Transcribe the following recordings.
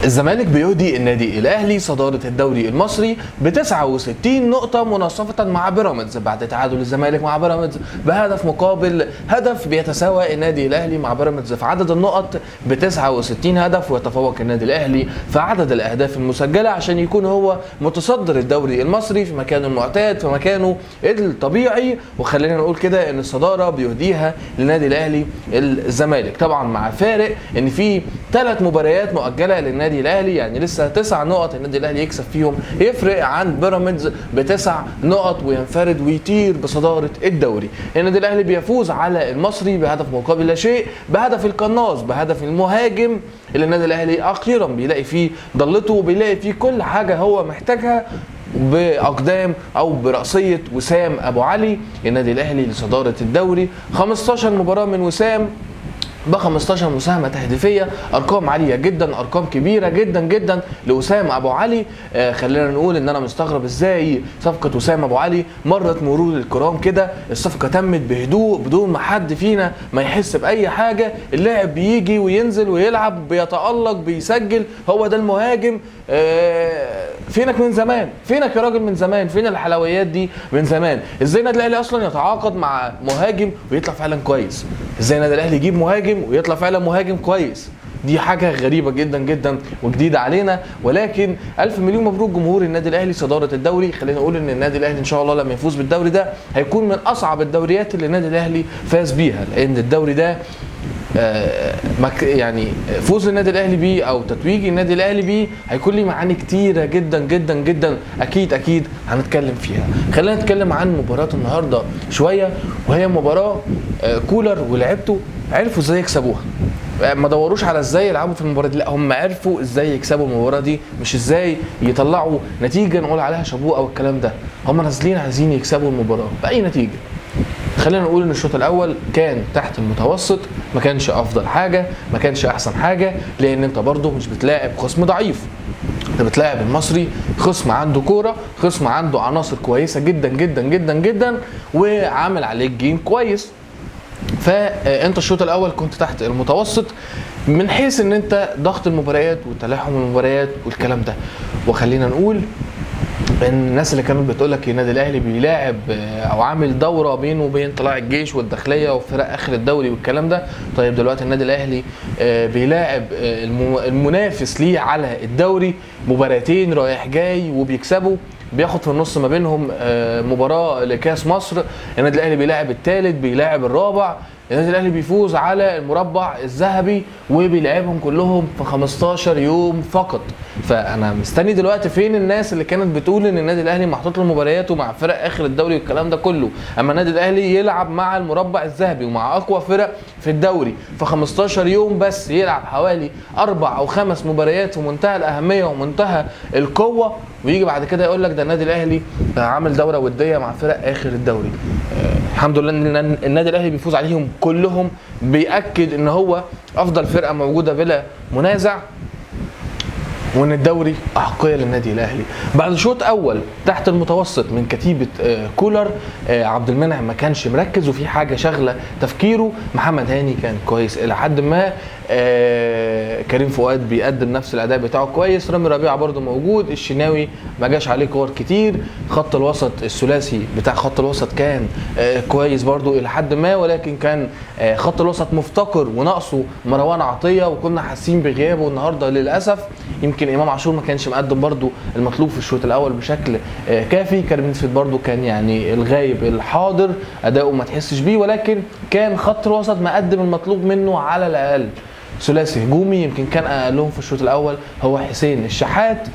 الزمالك بيهدي النادي الاهلي صداره الدوري المصري ب 69 نقطه مناصفه مع بيراميدز بعد تعادل الزمالك مع بيراميدز بهدف مقابل هدف. بيتساوى النادي الاهلي مع بيراميدز في عدد النقط ب 69 هدف، ويتفوق النادي الاهلي في عدد الاهداف المسجله عشان يكون هو متصدر الدوري المصري في مكانه المعتاد، في مكانه الطبيعي. وخلينا نقول كده ان الصداره بيهديها للنادي الاهلي الزمالك، طبعا مع فارق ان في 3 مباريات مؤجله للنادي الاهلي، يعني لسه 9 نقط النادي الاهلي يكسب فيهم يفرق عن بيراميدز ب9 نقط وينفرد ويطير بصداره الدوري. النادي الاهلي بيفوز على المصري بهدف مقابل لا شيء، بهدف القناص، بهدف المهاجم اللي النادي الاهلي اخيرا بيلاقي فيه ضلته وبيلاقي فيه كل حاجه هو محتاجها باقدام او براسيه وسام ابو علي النادي الاهلي لصداره الدوري. 15 مباراه من وسام ب 15 مساهمه تهديفيه، ارقام عاليه جدا، ارقام كبيره جدا جدا لوسام ابو علي. خلينا نقول ان انا مستغرب ازاي صفقه وسام ابو علي مرت مرور الكرام كده. الصفقه تمت بهدوء بدون ما حد فينا ما يحس باي حاجه، اللاعب بيجي وينزل ويلعب بيتالق بيسجل، هو ده المهاجم. فينك من زمان؟ فينك يا راجل من زمان؟ فين الحلويات دي من زمان؟ ازاي النادي الاهلي اصلا يتعاقد مع مهاجم ويطلع فعلا كويس؟ ازاي النادي الاهلي يجيب مهاجم ويطلع فعلا مهاجم كويس؟ دي حاجه غريبه جدا جدا وجديده علينا، ولكن الف مليون مبروك جمهور النادي الاهلي صداره الدوري. خلينا نقول ان النادي الاهلي ان شاء الله لما يفوز بالدوري ده هيكون من اصعب الدوريات اللي النادي الاهلي فاز بيها، لان الدوري ده يعني فوز النادي الاهلي بيه او تتويج النادي الاهلي بيه هيكون ليه معاني كتيره جدا جدا جدا، اكيد هنتكلم فيها. خلينا نتكلم عن مباراه النهارده شويه، وهي مباراه كولر ولعبته عرفوا ازاي يكسبوها. ما دوروش على ازاي يلعبوا في المباراه دي، لا هم عرفوا ازاي يكسبوا المباراه دي، مش ازاي يطلعوا نتيجه نقول عليها شابوه او الكلام ده. هم نازلين عايزين يكسبوا المباراه باي نتيجه. خلينا نقول ان الشوط الاول كان تحت المتوسط، ما كانش افضل حاجه، ما كانش احسن حاجه، لان انت برضو مش بتلاعب خصم ضعيف، انت بتلاعب المصري، خصم عنده كوره، خصم عنده عناصر كويسه جدا جدا جدا جدا وعامل عليك جيم كويس. فانت الشوط الاول كنت تحت المتوسط من حيث ان انت ضغط المباريات وتلاحم المباريات والكلام ده. وخلينا نقول ان الناس اللي كانت بتقول لك النادي الاهلي بيلاعب او عامل دوره بينه وبين طلائع الجيش والداخليه وفرق اخر الدوري والكلام ده، طيب دلوقتي النادي الاهلي بيلاعب المنافس ليه على الدوري مباراتين رايح جاي وبيكسبوا، بياخد في النص ما بينهم مباراه لكاس مصر. النادي الاهلي بيلاعب الثالث، بيلاعب الرابع، النادي الاهلي بيفوز على المربع الذهبي وبيلعبهم كلهم في 15 يوم فقط. فانا مستني دلوقتي فين الناس اللي كانت بتقول ان النادي الاهلي محطوط له مبارياته مع فرق اخر الدوري والكلام ده كله، اما النادي الاهلي يلعب مع المربع الذهبي ومع اقوى فرق في الدوري في 15 يوم بس، يلعب حوالي 4 أو 5 مباريات في منتهى الاهميه ومنتهى القوه، ويجي بعد كده يقول لك ده النادي الاهلي عامل دوره وديه مع فرق اخر الدوري. الحمد لله ان النادي الاهلي بيفوز عليهم كلهم، بيأكد ان هو افضل فرقه موجوده بلا منازع، وان الدوري احقيه للنادي الاهلي. بعد شوط اول تحت المتوسط من كتيبه كولر، عبد المنعم ما كانش مركز وفي حاجه شغله تفكيره، محمد هاني كان كويس الى حد ما، كريم فؤاد بيقدم نفس الاداء بتاعه كويس، رامي ربيعه برده موجود، الشناوي ما جاش عليه كور كتير، خط الوسط الثلاثي بتاع خط الوسط كان كويس برده الى حد ما، ولكن كان خط الوسط مفتقر وناقصه مروان عطيه، وكنا حاسين بغيابه النهارده للاسف. يمكن امام عاشور ما كانش مقدم برده المطلوب في الشوط الاول بشكل كافي، كريم فؤاد برده كان يعني الغايب الحاضر، اداؤه ما تحسش بيه، ولكن كان خط الوسط مقدم المطلوب منه على الاقل. ثلاثي هجومي يمكن كان اقلهم في الشوط الاول هو حسين الشحات.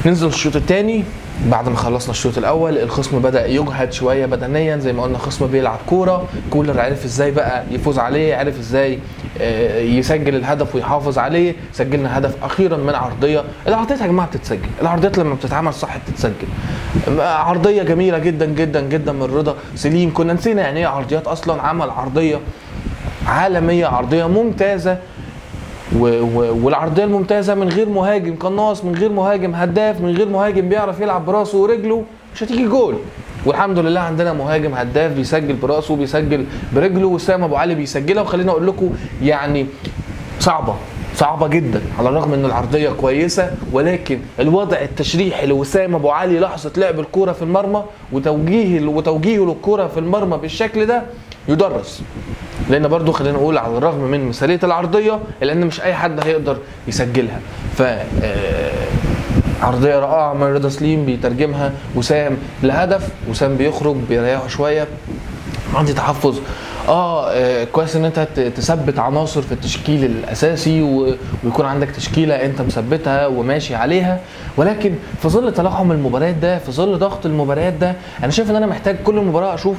ننزل الشوط الثاني بعد ما خلصنا الشوط الاول، الخصم بدا يجهد شويه بدنيا، زي ما قلنا خصم بيلعب كوره، كولر عرف ازاي بقى يفوز عليه، عرف ازاي يسجل الهدف ويحافظ عليه. سجلنا هدف اخيرا من عرضيه، العرضيات يا جماعه بتتسجل، العرضيات لما بتتعمل صح بتتسجل. عرضيه جميله جدا جدا جدا من رضا سليم، كنا نسينا يعني ايه عرضيات اصلا، عمل عرضيه عالميه، عرضيه ممتازه، والعرضيه الممتازه من غير مهاجم قناص، من غير مهاجم هداف، من غير مهاجم بيعرف يلعب براسه ورجله، مش هتيجي جول. والحمد لله عندنا مهاجم هداف بيسجل براسه وبيسجل برجله، وسام ابو علي بيسجلها. وخلينا اقول لكم يعني صعبه جدا، على الرغم ان العرضيه كويسه، ولكن الوضع التشريحي لوسام ابو علي لحظه لعب الكوره في المرمى وتوجيهه للكوره في المرمى بالشكل ده يدرس. لان برضو خلينا نقول على الرغم من مثاليه العرضيه الا ان مش اي حد هيقدر يسجلها. ف عرضيه رائعه من رضا سليم بيترجمها وسام لهدف، وسام بيخرج بيريحه شويه. عندي تحفظ كويس ان انت تثبت عناصر في التشكيل الاساسي ويكون عندك تشكيله انت مثبتها وماشي عليها، ولكن في ظل تلاحم المباريات ده، في ظل ضغط المباريات ده، انا شايف ان انا محتاج كل مباراه اشوف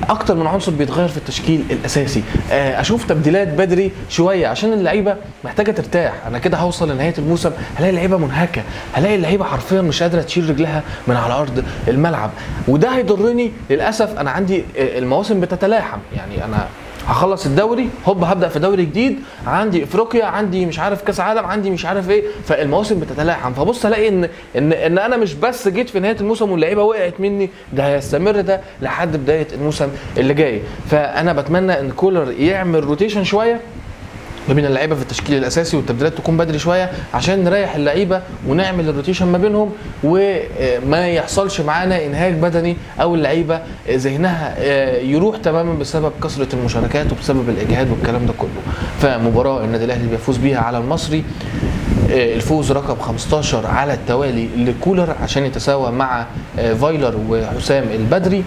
اكتر من عنصر بيتغير في التشكيل الاساسي، اشوف تبديلات بدري شويه عشان اللعيبه محتاجه ترتاح. انا كده هوصل لنهايه الموسم هلاقي اللعيبه منهكه، هلاقي اللعيبه حرفيا مش قادره تشيل رجلها من على ارض الملعب، وده هيضرني للاسف. انا عندي المواسم بتتلاحم، يعني انا هخلص الدوري هوب هبدا في دوري جديد، عندي افريقيا، عندي مش عارف كاس عالم، عندي مش عارف ايه، فالمواسم بتتلاحم. فبص الاقي ان انا مش بس جيت في نهايه الموسم واللعيبه وقعت مني، ده هيستمر ده لحد بدايه الموسم اللي جاي. فانا بتمنى ان كولر يعمل روتيشن شويه ما بين اللعيبه في التشكيل الاساسي، والتبديلات تكون بدري شويه عشان نريح اللعيبه ونعمل الروتيشن ما بينهم، وما يحصلش معانا انهاك بدني او اللعيبه ذهنها يروح تماما بسبب كثره المشاركات وبسبب الاجهاد والكلام ده كله. فمباراه النادي الاهلي بيفوز بيها على المصري، الفوز رقم 15 على التوالي لكولر عشان يتساوى مع فايلر وحسام البدري.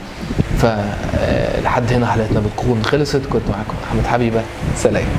فلحد هنا حلقتنا بتكون خلصت. كنت معاكم محمد حبيبه، سلام.